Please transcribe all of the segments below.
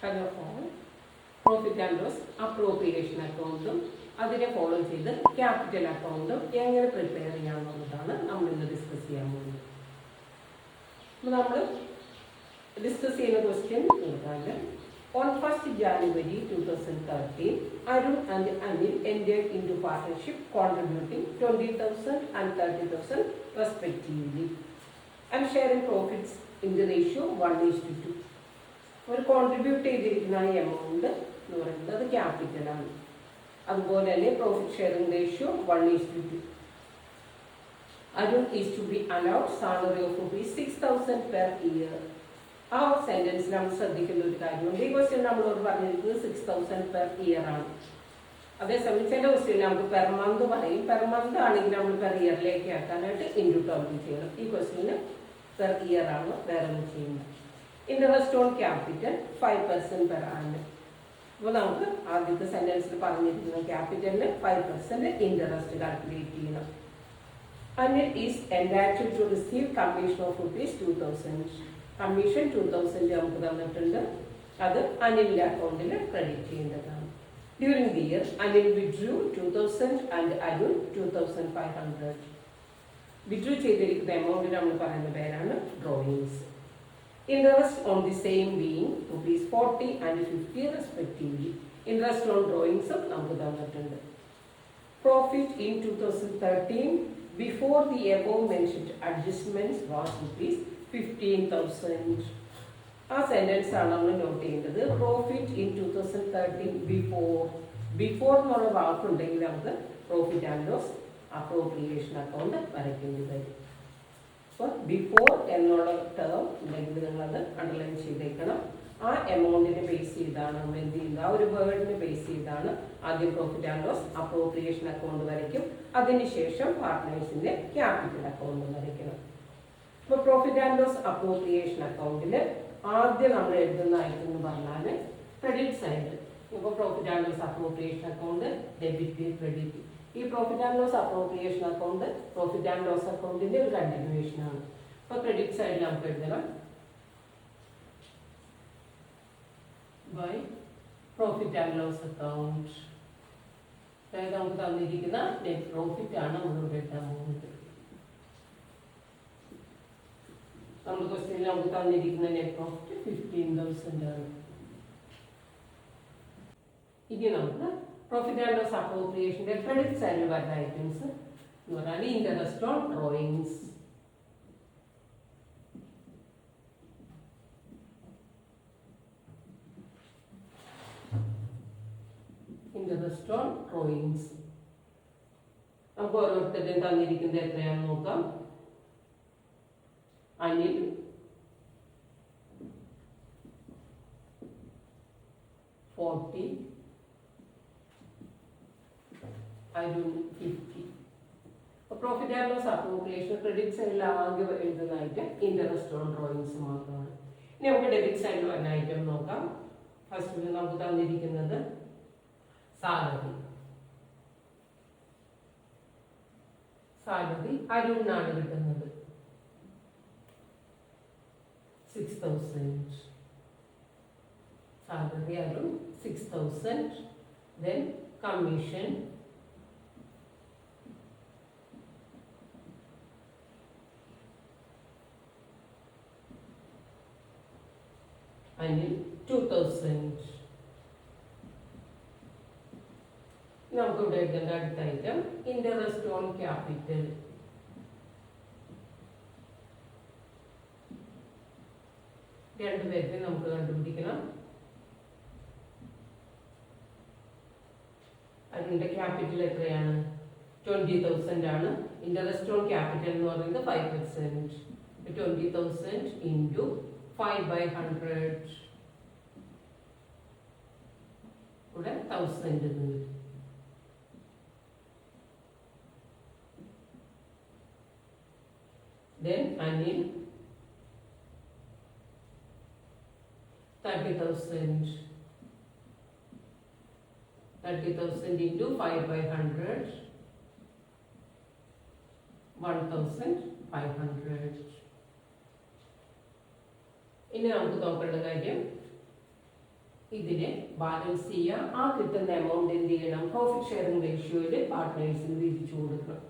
Hello all. Profit and loss appropriation അക്കൗണ്ടും അതിനെ follow ചെയ്ത് ക്യാപിറ്റൽ അക്കൗണ്ടും എങ്ങനെ പ്രിപ്പയർ ചെയ്യാമെന്നുള്ളതാണ് നമ്മൾ ഇന്ന് ഡിസ്കസ് ചെയ്യാൻ പോകുന്നത്. അപ്പോൾ നമ്മൾ ഡിസ്കസ് ചെയ്യുന്ന ക്വസ്റ്റ്യൻ നോക്കാണ്ട് on 1st January 2013, Arun and Anil entered into partnership contributing 20,000 and 30,000 respectively and sharing profits in the ratio 1:2. ഒരു കോൺട്രിബ്യൂട്ട് ചെയ്തിരിക്കുന്ന എമൗണ്ട് എന്ന് പറയുന്നത് അത് ക്യാപിറ്റലാണ്. അതുപോലെ തന്നെ profit sharing ratio 1:2. Arun is to be allowed salary of ₹6,000 per year. ആ sentence നമ്മൾ ശ്രദ്ധിക്കുന്ന ഒരു കാര്യമുണ്ട്. ഈ ക്വസ്റ്റ്യൻ നമ്മളോട് പറഞ്ഞിരിക്കുന്നത് 6,000 പെർ ഇയർ ആണ്. അതേസമയം ചില ക്വസ്റ്റ്യൻ നമുക്ക് പെർ മന്ത് പറയും. പെർ മന്ത് ആണെങ്കിൽ നമ്മൾ പെർ ഇയറിലേക്ക് ആക്കാനായിട്ട് ഇൻറ്റു 12 ചെയ്യണം. ഈ ക്വസ്റ്റ്യന് പെർ ഇയർ ആണ് വേറെ ഒന്നും ചെയ്യുന്നത്. Interest on capital 5% per annum. അപ്പോൾ നമുക്ക് ആദ്യത്തെ സെന്റൻസിൽ പറഞ്ഞിരിക്കുന്ന ക്യാപിറ്റലിന് 5% ഇൻട്രസ്റ്റ് കാൽക്കുലേറ്റ് ചെയ്യണം. Anil is entitled to receive commission of ₹2,000. Commission 2,000 നമുക്ക് തന്നിട്ടുണ്ട്. അത് അനിലിന്റെ അക്കൗണ്ടിൽ ക്രെഡിറ്റ് ചെയ്യേണ്ടതാണ്. During the year Anil withdrew 2,000 and Arun 2,500. Withdrew ചെയ്തിരിക്കുന്ന എമൗണ്ട് നമ്മൾ പറയുന്ന പേരാണ് drawings. Interest on the same being ₹40 and 50 respectively. Interest on ഡ്രോയിങ്സും നമുക്ക് തന്നിട്ടുണ്ട്. Profit in 2013 before the above mentioned adjustments was ₹15,000. ആ സെന്റൻസ് ആണ് നമ്മൾ നോട്ട് ചെയ്യേണ്ടത്. പ്രോഫിറ്റ് ഇൻ 2013 ബിഫോർ എന്നുള്ള വാക്കുണ്ടെങ്കിൽ നമുക്ക് profit and loss appropriation account വരയ്ക്കേണ്ടി വരും. അപ്പോൾ ബിഫോർ എന്നുള്ള ടേം ഉണ്ടെങ്കിൽ നിങ്ങളത് അണ്ടർലൈൻ ചെയ്തേക്കണം. ആ എമൗണ്ടിനെ ബേസ് ചെയ്താണ് നമ്മൾ എന്ത് ചെയ്യുന്നത്, ആ ഒരു വേർഡിനെ ബേസ് ചെയ്താണ് ആദ്യം profit and loss appropriation account വരയ്ക്കും. അതിനുശേഷം പാർട്ട്നേഴ്സിന്റെ ക്യാപിറ്റൽ അക്കൗണ്ട് വരയ്ക്കണം. ഇപ്പോൾ പ്രോഫിറ്റ് ആൻഡ് ലോസ് അപ്രോപ്രിയേഷൻ അക്കൗണ്ടിൽ ആദ്യം നമ്മൾ എഴുതുന്ന ഐറ്റം എന്ന് പറഞ്ഞാൽ ക്രെഡിറ്റ് സൈഡ്. ഇപ്പോൾ profit and loss appropriation account debit credit. ഈ profit and loss appropriation account profit and loss അക്കൗണ്ടിന്റെ ഒരു കണ്ടിന്യൂവേഷൻ ആണ്. അപ്പോൾ ക്രെഡിറ്റ് സൈഡിൽ നമുക്ക് എഴുതണം by profit and loss account. അതായത് നമുക്ക് തന്നിരിക്കുന്ന നെറ്റ് പ്രോഫിറ്റ് ആണ് നമ്മളിവിടെ എഴുതാൻ പോകുന്നത്. നമ്മൾ ക്വസ്റ്റ്യനിൽ നമുക്ക് തന്നിരിക്കുന്ന നെറ്റ് പ്രോഫിറ്റ് 15,000 ആണ്. ഇനി നമുക്ക് പ്രോഫിറ്റ് ആൻഡ് ലോസ് അപ്രോപ്രിയേഷന്റെ ക്രെഡിറ്റ് സൈഡിൽ വരുന്ന ഐറ്റംസ് എന്ന് പറഞ്ഞാൽ interest on drawings. Interest on drawings നമുക്ക് ഓരോരുത്തരുടെയും തന്നിരിക്കുന്നത് എത്രയാണെന്ന് നോക്കാം. Anil $40, Arun 50. Profit and loss appropriation credit സൈഡിൽ ആകെ എഴുതുന്ന ഐറ്റം ഇൻട്രസ്റ്റ് ഓൺ ഡ്രോയിങ്സ് മാത്രമാണ്. ഇനി നമുക്ക് ഡെബിറ്റ് സൈഡിൽ വരുന്ന ഐറ്റം നോക്കാം. ഫസ്റ്റ് നമുക്ക് തന്നിരിക്കുന്നത് സാലറി അരുണിനാണ് കിട്ടുന്നത് 6,000. Salary Arun 6,000. Then commission Anil 2,000. നമുക്ക് ഇവിടെ എഴുതേണ്ട അടുത്ത ഐറ്റം ഇൻട്രസ്റ്റ് ഓൺ ക്യാപിറ്റൽ. രണ്ടുപേരുടെ നമുക്ക് കണ്ടുപിടിക്കണം. അതിന്റെ ക്യാപിറ്റൽ എത്രയാണ്? 20,000 ആണ്. ഇൻട്രസ്റ്റ് ഓൺ ക്യാപിറ്റൽ എന്ന് പറയുന്നത് 5%. 20,000 ഇൻറ്റു 5/100 ഇവിടെ 1,000 എന്ന് വരും. Then Anil 30,000. 30,000 into 5/100 1,500. ഇനി നമുക്ക് നോക്കേണ്ട കാര്യം ഇതിനെ ബാലൻസ് ചെയ്യാം. ആ കിട്ടുന്ന എമൗണ്ട് എന്ത് ചെയ്യണം? പ്രോഫിറ്റ് ഷെയറിംഗ് റേഷ്യോയിൽ പാർട്ട്നേഴ്സിന് വീതിച്ചു കൊടുക്കണം.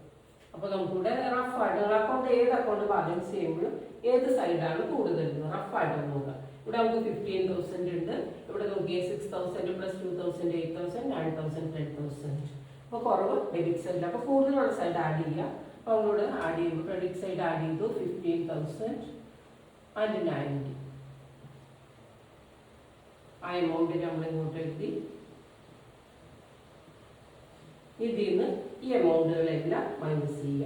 അപ്പോൾ നമുക്കിവിടെ റഫായിട്ട് അക്കൗണ്ട് ഏത് അക്കൗണ്ട് ബാലൻസ് ചെയ്യുമ്പോഴും ഏത് സൈഡാണ് കൂടുതൽ റഫായിട്ട് നോക്കുക. ഇവിടെ നമുക്ക് 15,000 ഉണ്ട്. ഇവിടെ നോക്കിയ 6,000 പ്ലസ് 2,000 8,000 9,000 10,000. അപ്പോൾ കുറവ് ഡെബിറ്റ് സൈഡിൽ. അപ്പോൾ കൂടുതലുള്ള സൈഡ് ആഡ് ചെയ്യുക. അപ്പോൾ നമ്മളോട് ആഡ് ചെയ്യുമ്പോൾ ക്രെഡിറ്റ് സൈഡ് ആഡ് ചെയ്തു 15,000 and 90. ആ എമൗണ്ട് നമ്മൾ ഇങ്ങോട്ട് എഴുതി. ഇതിൽ നിന്ന് ഈ എമൗണ്ടുകളെല്ലാം മൈനസ് ചെയ്യുക.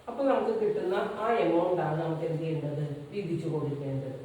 അപ്പോൾ നമുക്ക് കിട്ടുന്ന ആ എമൗണ്ടാണ് നമുക്ക് എന്ത് ചെയ്യേണ്ടത്? വീതിച്ചു കൊടുക്കേണ്ടത്.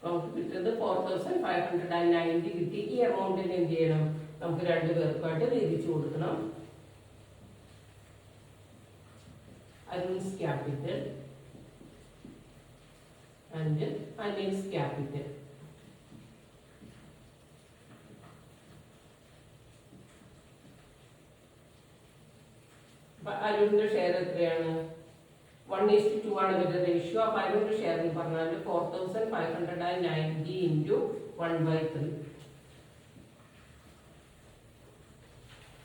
നമുക്ക് കിട്ടുന്നത് 4,590 കിട്ടി. ഈ എമൗണ്ടിന് എന്ത് ചെയ്യണം? നമുക്ക് 2 പേർക്കായിട്ട് വീതിച്ചു കൊടുക്കണം. Arun's capital and Anil's capital. അരുണിന്റെ ഷെയർ എത്രയാണ്? 1:2 ആണ് ഇവരുടെ റേഷ്യോ. അപ്പോൾ അതിനൊരു ഷെയർ എന്ന് പറഞ്ഞാൽ 4,590 ഇൻറ്റു 1/3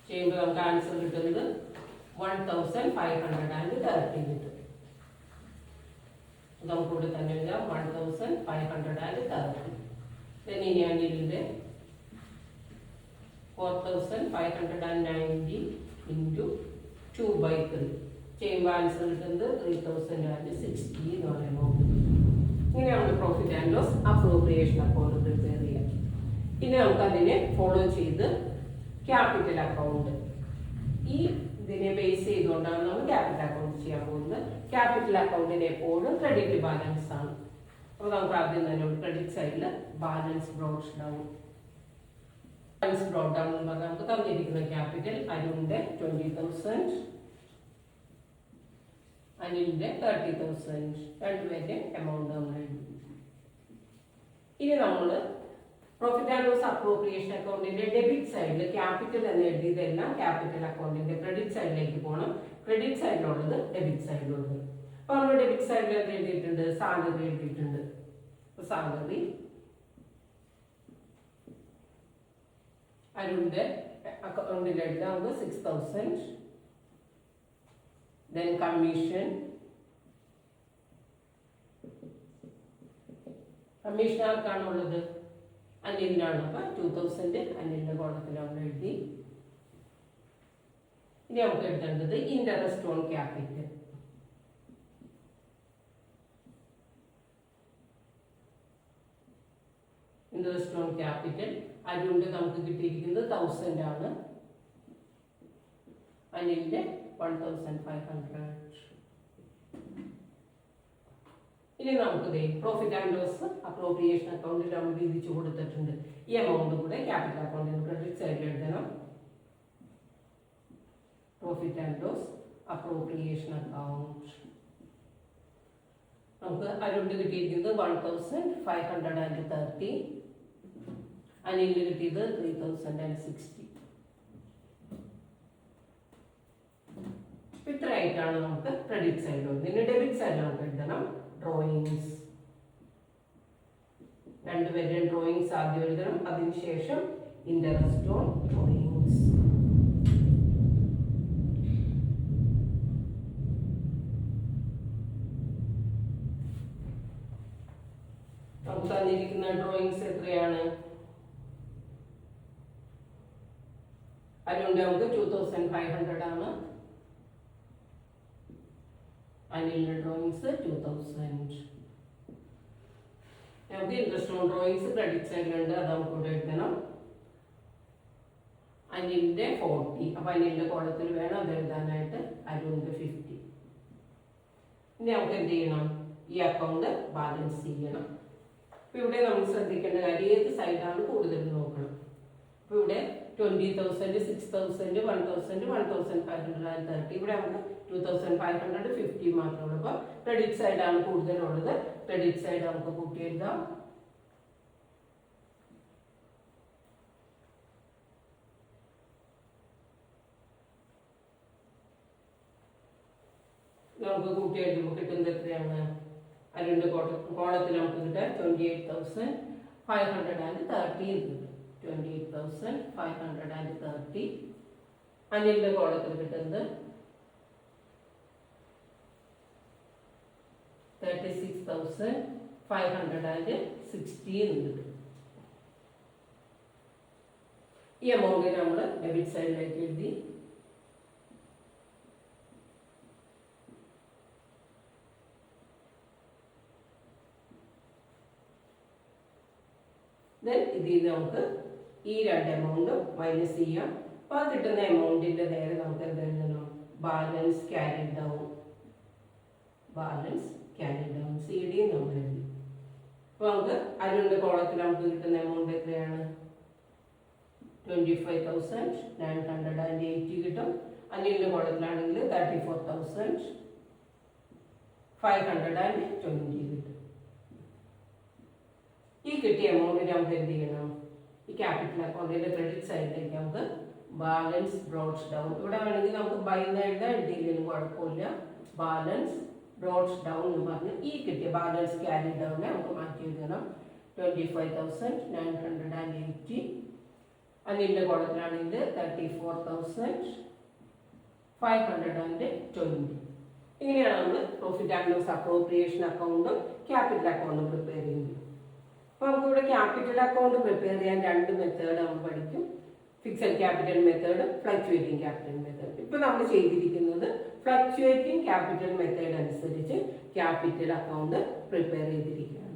ചെയ്യുമ്പോൾ നമുക്ക് ആൻസർ കിട്ടുന്നത് 1,530 കിട്ടും. നമുക്കിവിടെ തന്നെ എഴുതാം 1,530. ഇനി അനിലിൻ്റെ 4,590 ഇൻറ്റു 2/3 ചെയ്യുമ്പോൾ ആൻസർ കിട്ടുന്നത് 3,060 എന്ന് പറയുമ്പോൾ. ഇങ്ങനെ നമ്മൾ profit and loss appropriation account prepare ചെയ്യാം. ഇനി നമുക്ക് അതിനെ ഫോളോ ചെയ്ത് ക്യാപിറ്റൽ അക്കൗണ്ട് ഈ ഇതിനെ ബേസ് ചെയ്തുകൊണ്ടാണ് നമ്മൾ ക്യാപിറ്റൽ അക്കൗണ്ട് ചെയ്യാൻ പോകുന്നത്. ക്യാപിറ്റൽ അക്കൗണ്ടിന് എപ്പോഴും ക്രെഡിറ്റ് ബാലൻസ് ആണ്. അപ്പോൾ നമുക്ക് ആദ്യം തന്നെ ക്രെഡിറ്റ് സൈഡിൽ balance brought down. Balance brought down എന്ന് പറഞ്ഞാൽ നമുക്ക് തന്നിരിക്കുന്ന ക്യാപിറ്റൽ അരുണിന്റെ 20,000, അനിലിന്റെ 30,000. രണ്ടുപേരുടെ എമൗണ്ട് നമ്മൾ എഴുതി. ഇനി നമ്മൾ പ്രോഫിറ്റ് ആൻഡ് ലോസ് അപ്രോപ്രിയേഷൻ അക്കൗണ്ടിന്റെ ഡെബിറ്റ് സൈഡിൽ ക്യാപിറ്റൽ എന്ന് എഴുതിയതെല്ലാം ക്യാപിറ്റൽ അക്കൗണ്ടിന്റെ ക്രെഡിറ്റ് സൈഡിലേക്ക് പോകണം. ക്രെഡിറ്റ് സൈഡിലുള്ളത് ഡെബിറ്റ് സൈഡിലുള്ളത്. അപ്പൊ നമ്മൾ ഡെബിറ്റ് സൈഡിൽ എന്ത് എഴുതിയിട്ടുണ്ട്? സാലറി എഴുതിയിട്ടുണ്ട്. സാലറി അരുണിന്റെ അക്കൗണ്ടിൽ എഴുതാം നമുക്ക് 6,000. Then commission ആർക്കാണുള്ളത്? അനിലിനാണ്. അപ്പൊ 2,000 അനിലിന്റെ കോളത്തിൽ നമ്മൾ എഴുതി. ഇനി നമുക്ക് എഴുതേണ്ടത് interest on capital. Interest on capital അരുണിന്റെ നമുക്ക് കിട്ടിയിരിക്കുന്നത് 1,000 ആണ്. അനിലിന്റെ 1,500. ഇനി നമുക്ക് പ്രോഫിറ്റ് ആൻഡ് ലോസ് അപ്രോപ്രിയേഷൻ അക്കൗണ്ടിൽ നമ്മൾ വീതിച്ചു കൊടുത്തിട്ടുണ്ട്. ഈ എമൗണ്ട് കൂടെ ക്യാപിറ്റൽ അക്കൗണ്ടിൽ ക്രെഡിറ്റ് സൈഡിൽ എഴുതണം. Profit and loss appropriation account നമുക്ക് അരുണിന് കിട്ടിയിരിക്കുന്നത് 1,530, അനിലിന് കിട്ടിയത് 3,060. ഇത്രയായിട്ടാണ് നമുക്ക് ക്രെഡിറ്റ് സൈഡ് ഉള്ളത്. ഇനി ഡെബിറ്റ് സൈഡ് നമുക്ക് എഴുതണം. ഡ്രോയിങ്സ്, രണ്ടുപേരുടെയും ഡ്രോയിങ്സ് ആദ്യം എഴുതണം. അതിനുശേഷം ഇൻട്രസ്റ്റ് ഓൺ ഡ്രോയിങ്സ്. നമുക്ക് തന്നിരിക്കുന്ന ഡ്രോയിങ്സ് എത്രയാണ്? അതുകൊണ്ട് നമുക്ക് 2,500 ആണ്. അനിലിന്റെ ഡ്രോയിങ്സ് 2,000. നമുക്ക് ഇൻട്രസ്റ്റ് ഓൺ ഡ്രോയിങ്സ് ക്രെഡിറ്റ് സൈഡിലുണ്ട്. അത് നമുക്ക് ഇവിടെ എഴുതണം. അനിലിന്റെ 40. അപ്പൊ അനിലിന്റെ കോളത്തിൽ വേണം അത് എഴുതാനായിട്ട്. ഇനി നമുക്ക് എന്ത് ചെയ്യണം? ഈ അക്കൗണ്ട് ബാലൻസ് ചെയ്യണം. അപ്പോൾ ഇവിടെ നമ്മൾ ശ്രദ്ധിക്കേണ്ട കാര്യം ഏത് സൈഡാണ് കൂടുതൽ നോക്കണം. അപ്പോൾ ഇവിടെ 20,000, 6,000, 1,000, 1,530. ഇവിടെ നമുക്ക് 2,550 മാത്രമേ ഉള്ളൂ. അപ്പോൾ ക്രെഡിറ്റ് സൈഡാണ് കൂടുതലുള്ളത്. ക്രെഡിറ്റ് സൈഡ് നമുക്ക് കൂട്ടി എഴുതാം. നമുക്ക് കൂട്ടി എഴുതുമ്പോൾ കിട്ടുന്നത് എത്രയാണ്? അതിൻ്റെ കോളത്തിൽ നമുക്ക് കിട്ടാൻ 28,530 കിട്ടും. 28,530. അനിലിന്റെ കോളത്തിൽ കിട്ടുന്നത് 36,560 കിട്ടും. ഈ എമൗണ്ട് നമ്മൾ ഡെബിറ്റ് സൈഡിലേക്ക് എഴുതി. ഇതിൽ നിന്ന് നമുക്ക് ഈ രണ്ട് എമൗണ്ടും മൈനസ് ചെയ്യാം. അപ്പോൾ ആ കിട്ടുന്ന എമൗണ്ടിന്റെ നേരെ നമുക്ക് എന്ത് എഴുതണം? Balance carry down. Balance carry down CD നമ്മൾ എഴുതി. അപ്പോൾ നമുക്ക് അതിൻ്റെ കോളത്തിൽ നമുക്ക് കിട്ടുന്ന എമൗണ്ട് എത്രയാണ്? 25,980 കിട്ടും. അനിലിൻ്റെ കോളത്തിലാണെങ്കിൽ 34,520 കിട്ടും. ഈ കിട്ടിയ എമൗണ്ടിന് നമുക്ക് എന്ത് ചെയ്യണം? ഈ ക്യാപിറ്റൽ അക്കൗണ്ടിന്റെ ക്രെഡിറ്റ് സൈഡിലേക്ക് നമുക്ക് ബാലൻസ് ബ്രോട്ട്സ് ഡൗൺ. ഇവിടെ വേണമെങ്കിൽ നമുക്ക് ബൈ എന്ന് എഴുതാൻ എഴുതിയില്ലെങ്കിലും കുഴപ്പമില്ല. ബാലൻസ് ബ്രോട്ട്സ് ഡൗൺ എന്ന് പറഞ്ഞ് ഈ കിട്ടിയ ബാലൻസ് ക്യാരി ഡൗണിനെ നമുക്ക് മാറ്റി എഴുതണം. 25,980. അനിലിൻ്റെ കോളത്തിലാണെങ്കിൽ 34,520. ഇങ്ങനെയാണ് നമ്മൾ പ്രോഫിറ്റ് ആൻഡ് ലോസ് അപ്രോപ്രിയേഷൻ അക്കൗണ്ടും ക്യാപിറ്റൽ അക്കൗണ്ടും പ്രിപ്പയർ ചെയ്യുന്നത്. അപ്പോൾ നമുക്കിവിടെ ക്യാപിറ്റൽ അക്കൗണ്ട് പ്രിപ്പയർ ചെയ്യാൻ രണ്ട് മെത്തേഡ് നമ്മൾ പഠിക്കും. Fixed capital method, fluctuating capital method. ഇപ്പോൾ നമ്മൾ ചെയ്തിരിക്കുന്നത് ഫ്ലക്ച്വേറ്റിംഗ് ക്യാപിറ്റൽ മെത്തേഡ് അനുസരിച്ച് ക്യാപിറ്റൽ അക്കൗണ്ട് പ്രിപ്പയർ ചെയ്തിരിക്കുകയാണ്.